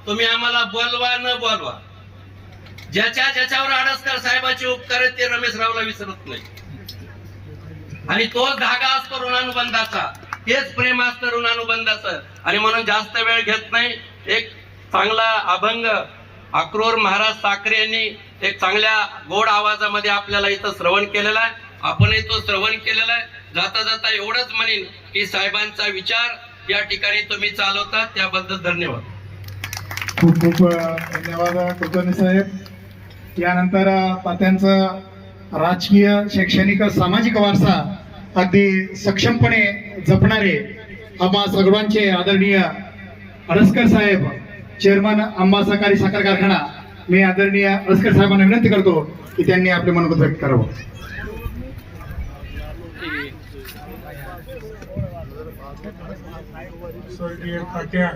तुम्ही आम्हाला बोलवा न बोलवा, ज्याच्यावर आडसकर साहेबाचे उपकार आहेत ते रमेशरावला विसरत नाही. आणि तोच धागा असतो ऋणानुबंधाचा, हेच प्रेम असतं ऋणानुबंधाचं. आणि म्हणून जास्त वेळ घेत नाही, एक चांगला अभंग अक्रूर महाराज साखरे यांनी एक चांगल्या गोड आवाजामध्ये आपल्याला इथं श्रवण केलेला आहे. आपणही तो श्रवण केलेला आहे. जाता जाता एवढंच म्हणेन की साहेबांचा विचार या ठिकाणी तुम्ही चालवता, त्याबद्दल धन्यवाद. खूप खूप धन्यवाद कुलकर्णी साहेब. यानंतर तात्यांचं राजकीय, शैक्षणिक, सामाजिक वारसा अगदी सक्षमपणे जपणारे आम्हा सर्वांचे आदरणीय आडसकर साहेब, चेअरमन आंबा सहकारी साखर कारखाना, मी आदरणीय आडसकर साहेबांना विनंती करतो की त्यांनी आपले मनोगत व्यक्त करावं. स्वर्गीय तात्या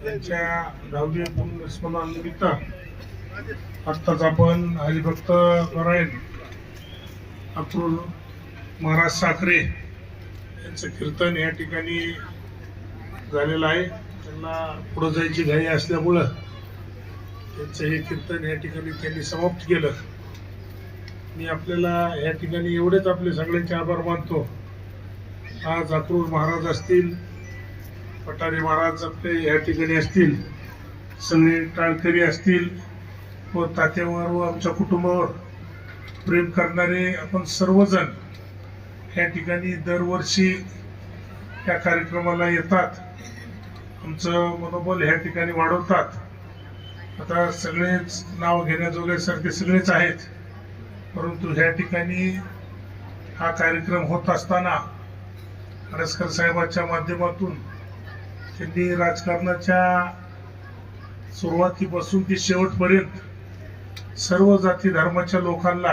यांच्या 10वी पुण्यस्मरणानिमित्त आत्ताच आपण हरिभक्त नारायण अक्रूर महाराज साखरे यांचं कीर्तन या ठिकाणी झालेलं आहे. त्यांना पुढे जायची घाई असल्यामुळं त्यांचं हे कीर्तन या ठिकाणी त्यांनी समाप्त केलं. मी आपल्याला या ठिकाणी एवढेच आपले सगळ्यांचे आभार मानतो. आज अक्रूर महाराज असतील, पठारे महाराज आपले या ठिकाणी असतील, सगळे टाळकरी असतील व तात्यावर व आमच्या कुटुंबावर प्रेम करणारे आपण सर्वजण या ठिकाणी दरवर्षी या कार्यक्रमाला येतात, आमचं मनोबल ह्या ठिकाणी वाढवतात. आता सगळेच नाव घेण्याजोग्यासारखे सगळेच आहेत, परंतु ह्या ठिकाणी हा कार्यक्रम होत असताना आडसकर साहेबांच्या माध्यमातून त्यांनी राजकारणाच्या सुरुवातीपासून ते शेवटपर्यंत सर्व जाती धर्माच्या लोकांना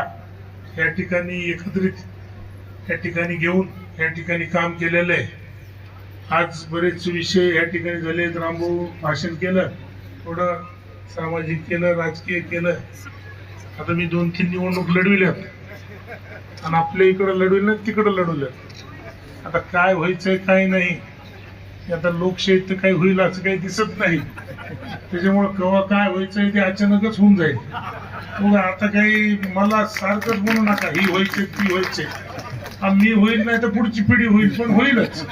या ठिकाणी एकत्रित या ठिकाणी घेऊन या ठिकाणी काम केलेलं आहे. आज बरेच विषय या ठिकाणी झाले, रामभाऊ भाषण केलं, थोडं सामाजिक केलं, राजकीय केलं. आता मी 2-3 निवडणूक लढविल्यात आणि आपल्या इकडं लढविलं, तिकडं लढवल्यात. आता काय व्हायचंय काय नाही, आता लोकशाहीत तर काही होईल असं काही दिसत नाही. त्याच्यामुळं केव्हा काय व्हायचंय ते अचानकच होऊन जाईल. मग आता काही मला सारखंच म्हणू नका ही व्हायचे ती व्हायचे, मी होईल नाही तर पुढची पिढी होईल, पण होईलच.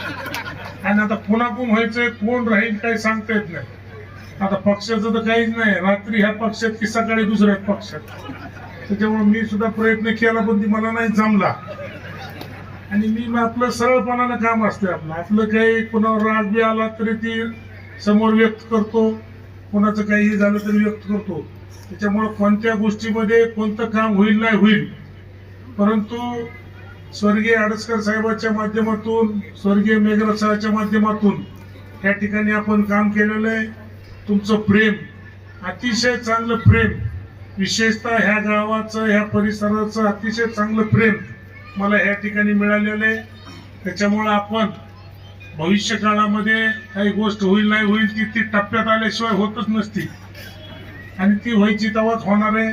आणि आता पुन्हा कोण व्हायचंय, कोण राहील काही सांगता येत नाही. आता पक्षाचं तर काहीच नाही, रात्री ह्या पक्षात की सकाळी दुसऱ्या पक्षात. त्याच्यामुळे मी सुद्धा प्रयत्न केला पण ती मला नाही जमला. आणि मी आपलं सरळपणानं काम असते आपलं काही कोणावर राग बी आला तरी ती समोर व्यक्त करतो, कोणाचं काही झालं तरी व्यक्त करतो. त्याच्यामुळे कोणत्या गोष्टीमध्ये कोणतं काम होईल नाही होईल, परंतु स्वर्गीय आडसकर साहेबांच्या माध्यमातून, स्वर्गीय मेघराज साहेबांच्या माध्यमातून या ठिकाणी आपण काम केलेलं आहे. तुमचं प्रेम, अतिशय चांगलं प्रेम, विशेषतः ह्या गावाचं, ह्या परिसराचं अतिशय चांगलं प्रेम मला या ठिकाणी मिळालेलं आहे. त्याच्यामुळे आपण भविष्य काळामध्ये काही गोष्ट होईल नाही होईल ती टप्प्यात आल्याशिवाय होतच नसती. आणि ती व्हायची तेव्हाच होणार आहे,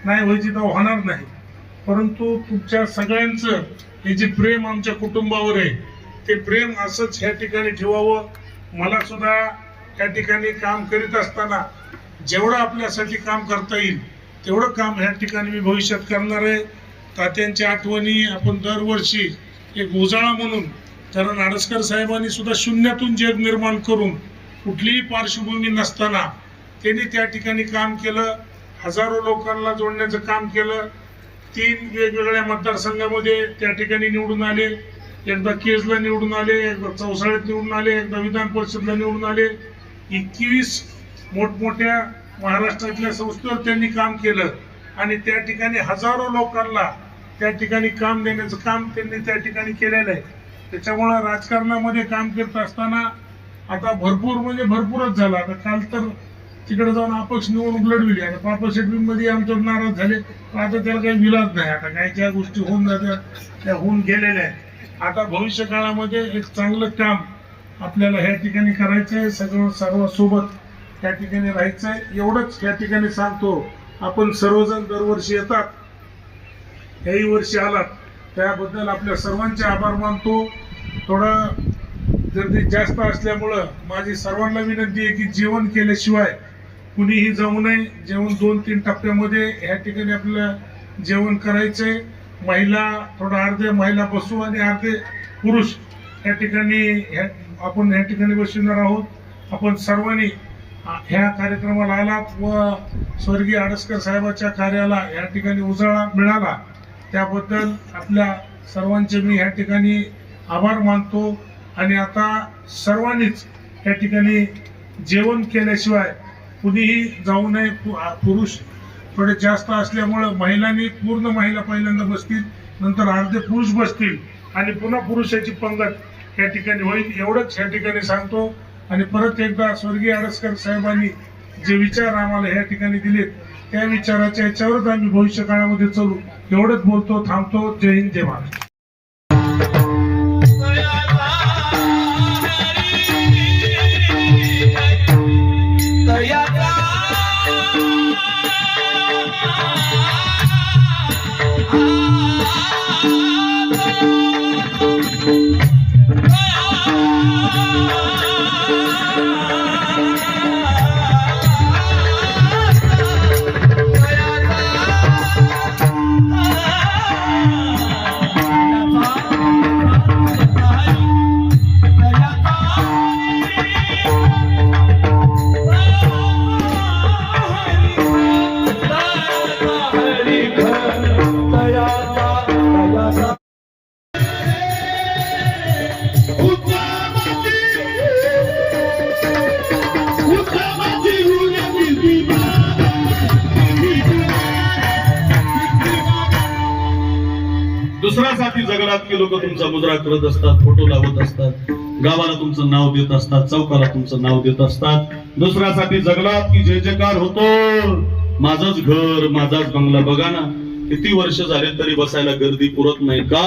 नाही व्हायची तेव्हा होणार नाही. परंतु तुमच्या सगळ्यांचं हे जे प्रेम आमच्या कुटुंबावर आहे, ते प्रेम असंच ह्या ठिकाणी ठेवावं. मला सुद्धा या ठिकाणी काम करीत असताना जेवढं आपल्यासाठी काम करता येईल तेवढं काम ह्या ठिकाणी मी भविष्यात करणार आहे. तात्यांच्या आठवणी आपण दरवर्षी एक उजाळा म्हणून, कारण आडसकर साहेबांनी सुद्धा शून्यातून जग निर्माण करून कुठलीही पार्श्वभूमी नसताना त्यांनी त्या ठिकाणी काम केलं, हजारो लोकांना जोडण्याचं काम केलं. 3 वेगवेगळ्या मतदारसंघामध्ये त्या ठिकाणी निवडून आले, एकदा केजला निवडून आले, एकदा चौसाळ्यात निवडून आले, एकदा विधान परिषदला निवडून आले. 21 मोठमोठ्या महाराष्ट्रातल्या संस्थेवर त्यांनी काम केलं आणि त्या ठिकाणी हजारो लोकांना त्या ठिकाणी काम देण्याचं काम त्यांनी त्या ठिकाणी केलेलं आहे. त्याच्यामुळं राजकारणामध्ये काम करत असताना आता भरपूर म्हणजे भरपूरच झाला. आता काल तर तिकडे जाऊन अपक्ष निवडणूक लढविली, आता पापा शेटमध्ये आमच्यावर नाराज झाले, पण आता त्याला काही विलाज नाही. आता काही ज्या गोष्टी होऊन जात्या त्या होऊन गेलेल्या आहेत. आता भविष्य काळामध्ये एक चांगलं काम आपल्याला ह्या ठिकाणी करायचं आहे, सर्व सोबत त्या ठिकाणी राहायचं आहे. एवढंच या ठिकाणी सांगतो. आपण सर्वजण दरवर्षी येतात, याही वर्षी आलात, त्याबद्दल आपल्या सर्वांचे आभार मानतो. थोडं गर्दी जास्त असल्यामुळं माझी सर्वांना विनंती आहे की जेवण केल्याशिवाय कुणीही जाऊ नये. जेवण 2-3 टप्प्यामध्ये या ठिकाणी आपल्याला जेवण करायचंय. महिला थोडा अर्धे महिला बसू आणि अर्धे पुरुष या ठिकाणी आपण या ठिकाणी बसविणार आहोत. आपण सर्वांनी ह्या कार्यक्रमाला आलात व स्वर्गीय आडसकर साहेबाच्या कार्याला या ठिकाणी उजाळा मिळाला त्याबद्दल आपल्या सर्वांचे मी या ठिकाणी आभार मानतो. आणि आता सर्वांनीच या ठिकाणी जेवण केल्याशिवाय कुणीही जाऊ नये. पुरुष थोडे जास्त असल्यामुळं महिलांनी पूर्ण महिला पहिल्यांदा बसतील, नंतर अर्धे पुरुष बसतील आणि पुन्हा पुरुषाची पंगत या ठिकाणी होईल. एवढंच या ठिकाणी सांगतो. आणि परत एकदा स्वर्गीय आडसकर साहेबांनी जे विचार आम्हाला या ठिकाणी दिलेत त्या विचाराच्या याच्यावरच आम्ही भविष्य काळामध्ये चालू. एवढंच बोलतो, थांबतो. जय हिंद, जय महाराष्ट्र. दुसरा साथी जगलात की लोक तुमचा मुजरा करत असतात, फोटो लावत असतात, गावाला तुमचं नाव देत असतात, चौकाला तुमचं नाव देत असतात. दुसरा साथी जगलात की जय जयकार होतो. माझंच घर, माझाच बंगला. बघा ना, किती वर्ष झाले तरी बसायला गर्दी पुरत नाही का?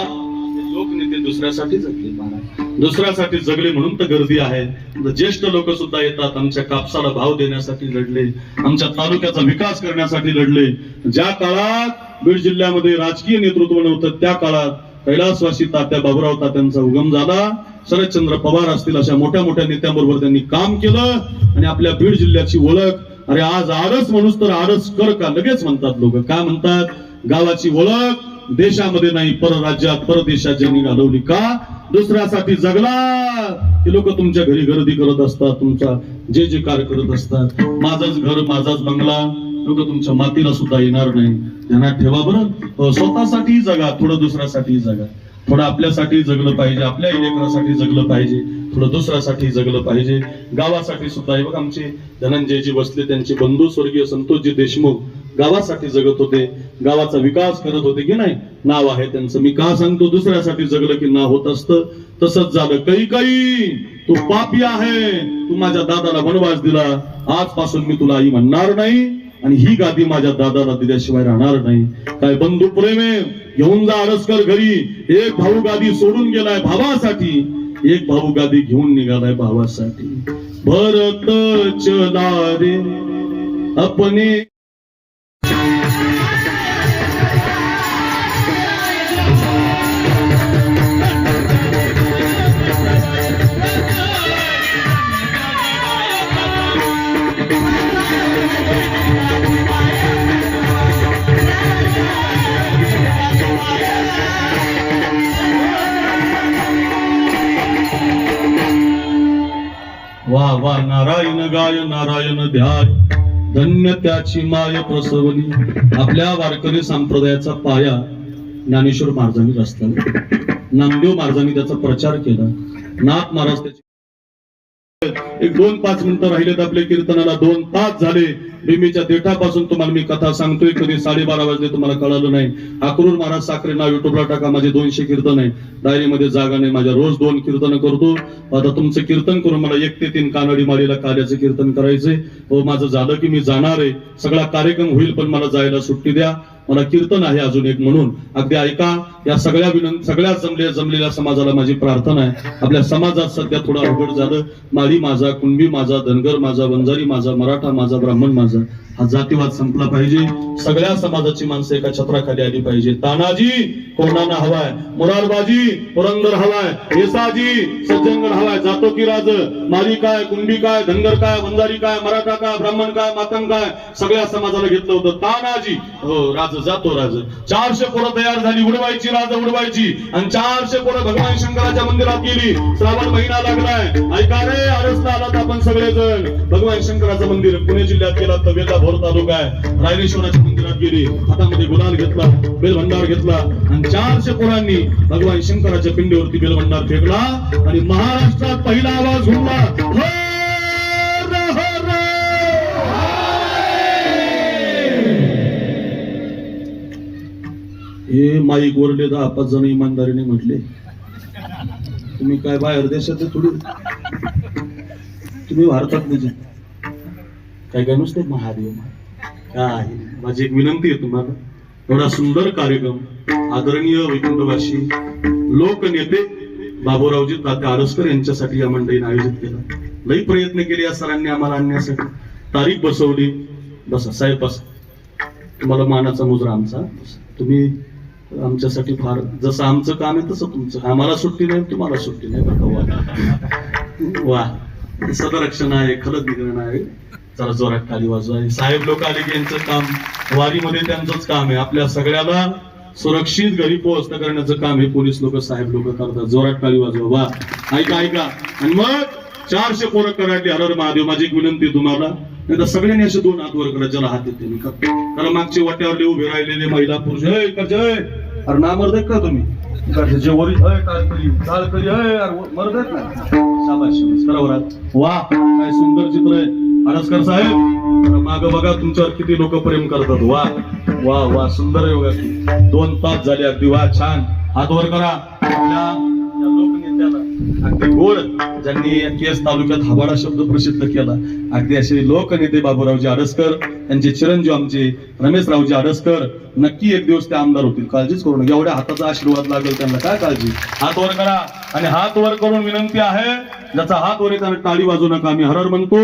लोकनेते दुसऱ्यासाठी जगले महाराज, दुसऱ्यासाठी जगले म्हणून तर गर्दी आहे. ज्येष्ठ लोक सुद्धा येतात, आमच्या कापसाला भाव देण्यासाठी लढले, आमच्या तालुक्याचा विकास करण्यासाठी लढले. ज्या काळात बीड जिल्ह्यामध्ये राजकीय नेतृत्व नव्हतं त्या काळात कैलासवासी तात्या बाबूराव तात्यांचा उगम झाला. शरदचंद्र पवार असतील अशा मोठ्या मोठ्या नेत्यांबरोबर त्यांनी काम केलं आणि आपल्या बीड जिल्ह्याची ओळख. अरे आज आडस म्हणूस तर आडसकर का लगेच म्हणतात लोक. काय म्हणतात? गावाची ओळख देशामध्ये नाही परराज्यात परदेशात ज्यांनी घालवली का? दुसऱ्यासाठी जगला की लोक तुमच्या घरी गर्दी करत असतात, तुमचा जे जे कार्य करत असतात. माझाच घर, माझाच बंगला. लोक तुमच्या मातीला सुद्धा येणार नाही. ध्यानात ठेवा बरं. स्वतःसाठी जगा, थोडं दुसऱ्यासाठी जगा. थोडं आपल्यासाठी जगलं पाहिजे, आपल्या लेकरासाठी जगलं पाहिजे, थोडं दुसऱ्यासाठी जगलं पाहिजे, गावासाठी सुद्धा. हे बघ आमचे धनंजयजी बसले, त्यांचे बंधू स्वर्गीय संतोषजी देशमुख गावासाठी जगत होते, गावाचा विकास करत होते की नाही. नाव आहे त्यांचं. मी का सांगतो? दुसऱ्यासाठी जगलं की नाव होत असतं. तसंच झालं. काही तू पापी आहे, तू माझ्या दादाला वनवास दिला, आजपासून मी तुला आई म्हणणार नाही आणि ही गादी माझ्या दादाला दिल्याशिवाय राहणार नाही. काय बंधू प्रेम आहे? घेऊन जा आडसकर घरी. एक भाऊ गादी सोडून गेलाय भावासाठी, एक भाऊ गादी घेऊन निघालाय भावासाठी. भरत चला रे अपने. वा वा नारायण गाय नारायण ध्याय, धन्य त्याची माय प्रसवली. आपल्या वारकरी संप्रदायाचा पाया ज्ञानेश्वर महाराजांनी रचला. नामदेव महाराजांनी त्याचा प्रचार केला. नाथ महाराज त्याची 1-2-5 मिनिटं राहिलेत आपल्या कीर्तनाला. 2 तास झाले. भीमीच्या देठापासून तुम्हाला मी कथा सांगतोय. कधी 12:30 वाजले तुम्हाला कळालं नाही. अक्रूर महाराज साखरे नाव युट्यूबला टाका. माझे 200 कीर्तन आहे. डायरीमध्ये जागा नाही. माझ्या रोज 2 कीर्तन करतो. आता तुमचं कीर्तन करून मला 1 ते 3 कानडी माळीला कार्याचं कीर्तन करायचंय. हो, माझं झालं की मी जाणार आहे. सगळा कार्यक्रम होईल पण मला जायला सुट्टी द्या. मला कीर्तन आहे अजून एक म्हणून. अगदी ऐका. या सगळ्या जमलेल्या समाजाला माझी प्रार्थना आहे. आपल्या समाजात सध्या थोडं अवघड झालं. माळी माझा, कुणबी माझा, धनगर माझा, वंजारी माझा, मराठा माझा, ब्राह्मण माझा हा जातीवाद संपला पाहिजे. सगळ्या समाजाची माणसं एका छत्राखाली आली पाहिजे. तानाजी कोणाला हवाय, मुरारबाजी पुरंदर हवाय, येसाजी सज्जनगड हवाय, जातो की राज, माली काय, कुंभी काय, धनगर काय, वंजारी काय, मराठा काय, ब्राह्मण काय, मातंग काय, सगळ्या समाजाला घेतलं होतं. तानाजी हो राज, जातो राज. 400 पोरं तयार झाली, उडवायची राज उडवायची, आणि 400 पोरं भगवान शंकराच्या मंदिरात गेली. श्रावण महिना लागलाय, ऐका रे आरसला आलात आपण सगळेजण. भगवान शंकराचं मंदिर पुणे जिल्ह्यात गेला तर वेल्हा भोर तालुका आहे. रायरेश्वराच्या मंदिरात गेली, हातामध्ये गुलाल घेतला, बेलभंडार घेतला, आणि 400 पोरांनी भगवान शंकराच्या पिंडीवरती बेलभंडार फेकला, आणि महाराष्ट्रात पहिला आवाज घुमला, हर हर. हे माईक वरले 10-5 जण इमानदारीने म्हटले, तुम्ही काय बाहेर देशात थोडी, तुम्ही भारतात म्हणजे काय काय नुसते महादेव. काय माझी एक विनंती आहे तुम्हाला, एवढा सुंदर कार्यक्रम आदरणीय वैकुंठवासी लोकनेते बाबूरावजी तात्या आरसकर यांच्यासाठी या मंडळीने आयोजित केला. लई प्रयत्न केले या सरांनी आम्हाला आणण्यासाठी, तारीख बसवली. बसा साहेब बसा, तुम्हाला मानाचा मुजरा आमचा. तुम्ही आमच्यासाठी फार, जसं आमचं काम आहे तसं तुमचं. आम्हाला सुट्टी नाही, तुम्हाला सुट्टी नाही बरं का. वा सदरक्षण आहे, खलत निघणं आहे. जरा जोरात खाली वाजवा. साहेब लोक आले की यांचं काम, वारीमध्ये त्यांचंच काम आहे. आपल्या सगळ्याला सुरक्षित घरी पोहोचणं करण्याचं काम हे पोलीस लोक, साहेब लोक करतात. जोरात खाली वाजवा. वा ऐका ऐका. आणि मग 400 पोरं करायची. हर हर महादेव. माझी एक विनंती आहे तुम्हाला, नाही तर सगळ्यांनी असे 2 हात वर करा, ज्याला हात येते मी करतो. कारण मागचे वाट्यावर उभे राहिलेले महिला पुरुष, जय कर जय, अरे ना मरद का तुम्ही, जे वरी काळ करी मरद आहेत ना. शाबाश शाबाश करा वरात. वा काय सुंदर चित्र आहे आरसकर साहेब. माग बघा तुमच्यावर किती लोक प्रेम करतात. वा वा वा सुंदर आहे बघा. 2 तास झाले अगदी. वा छान. हात वर करा. आपल्या लोकनेत्याला अगदी गोड, ज्यांनी केस तालुक्यात हवाडा शब्द प्रसिद्ध केला, अगदी असे लोकनेते बाबूरावजी आरसकर, त्यांचे चिरंजीव आमचे रमेशरावजी आरसकर, नक्की एक दिवस ते आमदार होतील. काळजीच करू नका. एवढ्या हाताचा आशीर्वाद लागेल त्यांना, काय काळजी. हात वर करा. आणि हात वर करून विनंती आहे, ज्याचा हात वर येताना टाळी वाजू नका. आम्ही हर हर म्हणतो.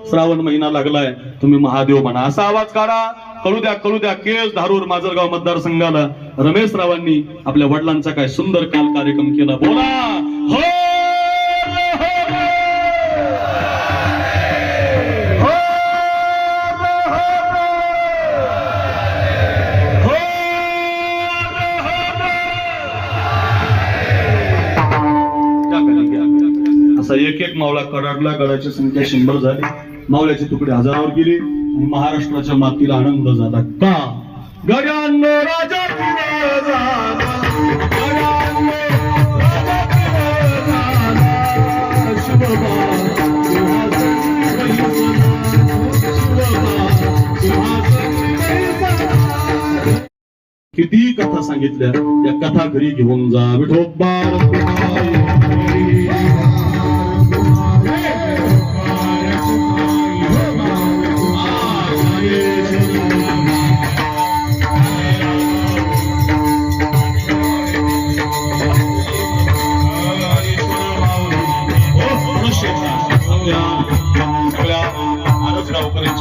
श्रावण महिना लागलाय, तुम्ही महादेव म्हणा असा आवाज काढा. कळू द्या कळू द्या. केस धारूर माजलगाव मतदारसंघाला रमेशरावांनी आपल्या वडिलांचा काय सुंदर काल कार्यक्रम केला. बोला हो. असा एक एक मावळा कडाडला. गडाची संख्या 100 झाली. मावळ्याचे तुकडे हजारावर गेले, आणि महाराष्ट्राच्या मातीला आनंद झाला. का गड्यांनो राजा किती कथा सांगितल्या, या कथा घरी घेऊन जा. विठोबा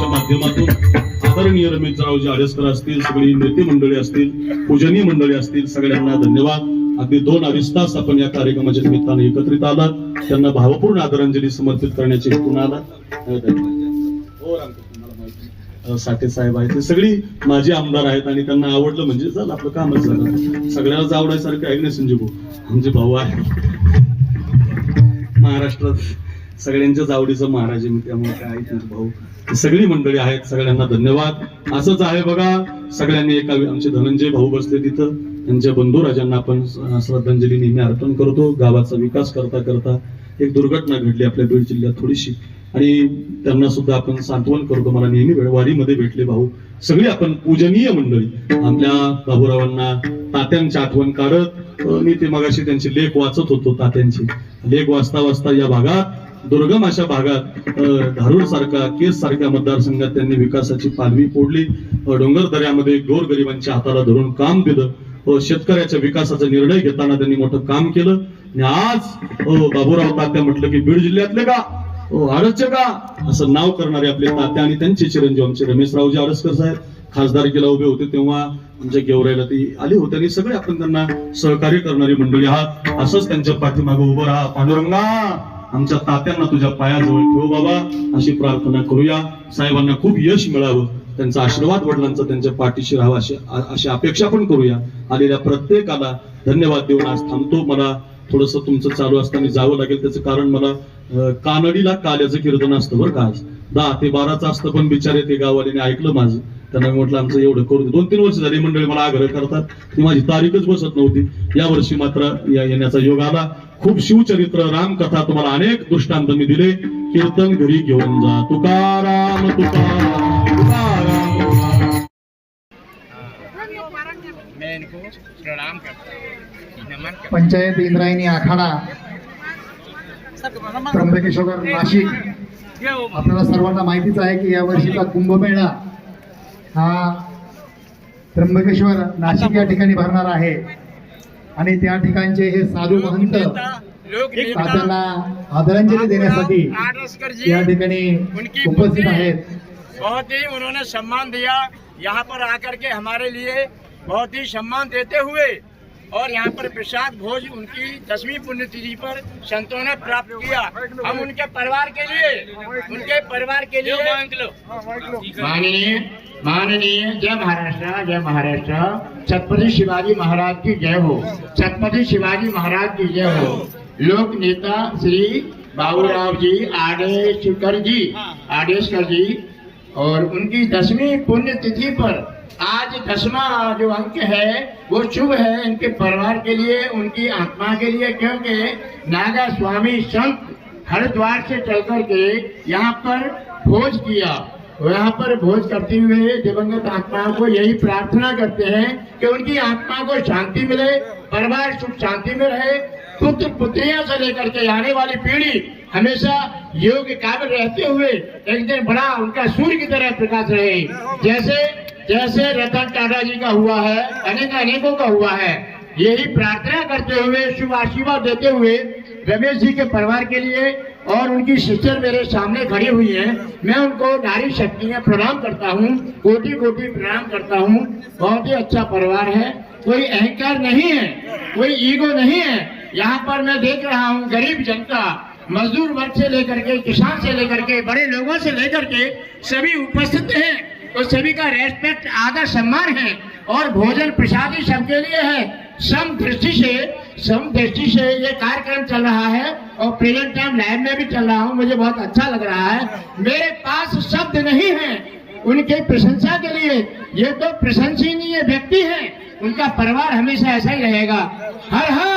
माध्यमातून आदरणीय रमेशरावजी आरसकर असतील, सगळी नेते मंडळी असतील, पूजनीय मंडळी असतील, सगळ्यांना धन्यवाद. अगदी 2-2.5 तास आपण या कार्यक्रमाच्या निमित्ताने एकत्रित आलात. त्यांना भावपूर्ण आदरांजली समर्पित करण्याचे हेतून आलात. साठे साहेब आहेत, ते सगळी माझी आमदार आहेत, आणि त्यांना आवडलं म्हणजे झालं, आपलं कामच झालं. सगळ्यालाच आवडायसारखं आहे नाही संजीव भाऊ. आमचे भाऊ आहे महाराष्ट्रात, सगळ्यांच्याच आवडीचं महाराज आहे, त्यामुळे काय तुमचे भाऊ सगळी मंडळी आहेत. सगळ्यांना धन्यवाद. असंच आहे बघा. सगळ्यांनी एका, आमचे धनंजय भाऊ बसले तिथं, त्यांच्या बंधुराजांना आपण श्रद्धांजली नेहमी अर्पण करतो. गावाचा विकास करता करता एक दुर्घटना घडली आपल्या बीड जिल्ह्यात थोडीशी, आणि त्यांना सुद्धा आपण सांत्वन करतो. मला नेहमी वारीमध्ये भेटले भाऊ, सगळी आपण पूजनीय मंडळी. आपल्या बाबूरावांना तात्यांची आठवण काढत मी ते मगाशी त्यांचे लेख वाचत होतो. तात्यांचे लेख वाचता वाचता या भागात, दुर्गम अशा भागात, धारूर सारखा, केस सारख्या मतदारसंघात त्यांनी विकासाची पालवी फोडली. डोंगर दऱ्यामध्ये गोरगरिबांच्या हाताला धरून काम दिलं. शेतकऱ्याच्या विकासाचा निर्णय घेताना त्यांनी मोठं काम केलं. आणि आज बाबूराव तात्या म्हटलं की बीड जिल्ह्यातले का आडसचे का असं नाव करणारे आपले तात्या आणि त्यांचे चिरंजीव आमचे रमेशरावजी आडसकर साहेब खासदारकीला उभे होते तेव्हा आमच्या गेवराईला ते आले होते आणि सगळे आपण त्यांना सहकार्य करणारी मंडळी आहात. असंच त्यांच्या पाठीमागे उभं राहा. पांडुरंगा आमच्या तात्यांना तुझ्या पायाजवळ ठेव बाबा अशी प्रार्थना करूया. साहेबांना खूप यश मिळावं, त्यांचा आशीर्वाद वडिलांचा त्यांच्या पाठीशी राहावा अशी अपेक्षा पण करूया. आलेल्या प्रत्येकाला धन्यवाद देऊन आज थांबतो. मला थोडस तुमचं चालू असताना जावं लागेल. त्याचं कारण मला कानडीला काल्याचं कीर्तन असतं बरं का. आज 10 ते 12चं असतं पण बिचारे ते गाववाल्याने ऐकलं माझं. त्यांना म्हटलं आमचं एवढं करू दे. 2-3 वर्ष झाली मंडळी मला आग्रह करतात ती माझी तारीखच बसत नव्हती. या वर्षी मात्र येण्याचा योग आला. खूप शिवचरित्र रामकथा तुम्हाला अनेक दृष्टांत मी दिले. कीर्तन घरी घेऊन जा. तुकाराम तुकाराम तुकाराम. मैं इनको प्रणाम करता हूँ, नमन करता पंचायत इंद्रायणी आखाडा त्र्यंबकेश्वर नाशिक. आपल्याला सर्वांना माहितीच आहे की या वर्षीचा कुंभमेळा हा त्र्यंबकेश्वर नाशिक या ठिकाणी भरणार आहे आणि त्या ठिकाणचे हे साधू महंत तात्यांना आदरांजली देण्यासाठी या ठिकाणी उपस्थित आहेत. बहुत ही उन्होंने सम्मान दिया, यहाँ पर आकर के हमारे लिए बहुत ही सम्मान देते हुए और यहाँ पर प्रसाद भोज उनकी 10वीं पुण्यतिथि पर संतों ने प्राप्त किया. हम उनके परिवार के लिए माननीय जय महाराष्ट्र. छत्रपति शिवाजी महाराज की जय हो. छत्रपति शिवाजी महाराज की जय हो. लोक नेता श्री बाबूराव जी आडेशकर जी और उनकी 10वीं पुण्यतिथि पर आज 10वां जो अंक है वो शुभ है इनके परिवार के लिए, उनकी आत्मा के लिए, क्योंकि नागा स्वामी संत हरिद्वार से चलकर के यहाँ पर भोज किया. यहाँ पर भोज करते हुए दिवंगत आत्माओं को यही प्रार्थना करते हैं कि उनकी आत्मा को शांति मिले, परिवार सुख शांति में रहे, पुत्र पुत्रियां से लेकर के आने वाली पीढ़ी हमेशा योग काबिल रहते हुए एक दिन बड़ा उनका सूर्य की तरह प्रकाश रहे. जैसे रतन टाटा जी का हुआ है, अनेकों का हुआ है. यही प्रार्थना करते हुए शुभ आशीर्वाद देते हुए रमेश जी के परिवार के लिए और उनकी सिस्टर मेरे सामने खड़ी हुई है, मैं उनको नारी शक्ति में प्रणाम करता हूँ, कोटि प्रणाम करता हूँ. बहुत ही अच्छा परिवार है, कोई अहंकार नहीं है, कोई ईगो नहीं है. यहाँ पर मैं देख रहा हूँ गरीब जनता, मजदूर वर्ग से लेकर के, किसान से लेकर के, बड़े लोगों से लेकर के सभी उपस्थित हैं. तो सभी का रेस्पेक्ट आदर सम्मान है और भोजन प्रसाद ही सबके लिए है. सम दृष्टि से ये कार्यक्रम चल रहा है और प्रेजेंट टाइम लाइव में भी चल रहा हूँ. मुझे बहुत अच्छा लग रहा है. मेरे पास शब्द नहीं है उनके प्रशंसा के लिए. ये तो प्रशंसनीय व्यक्ति है, उनका परिवार हमेशा ऐसा ही रहेगा. हर हर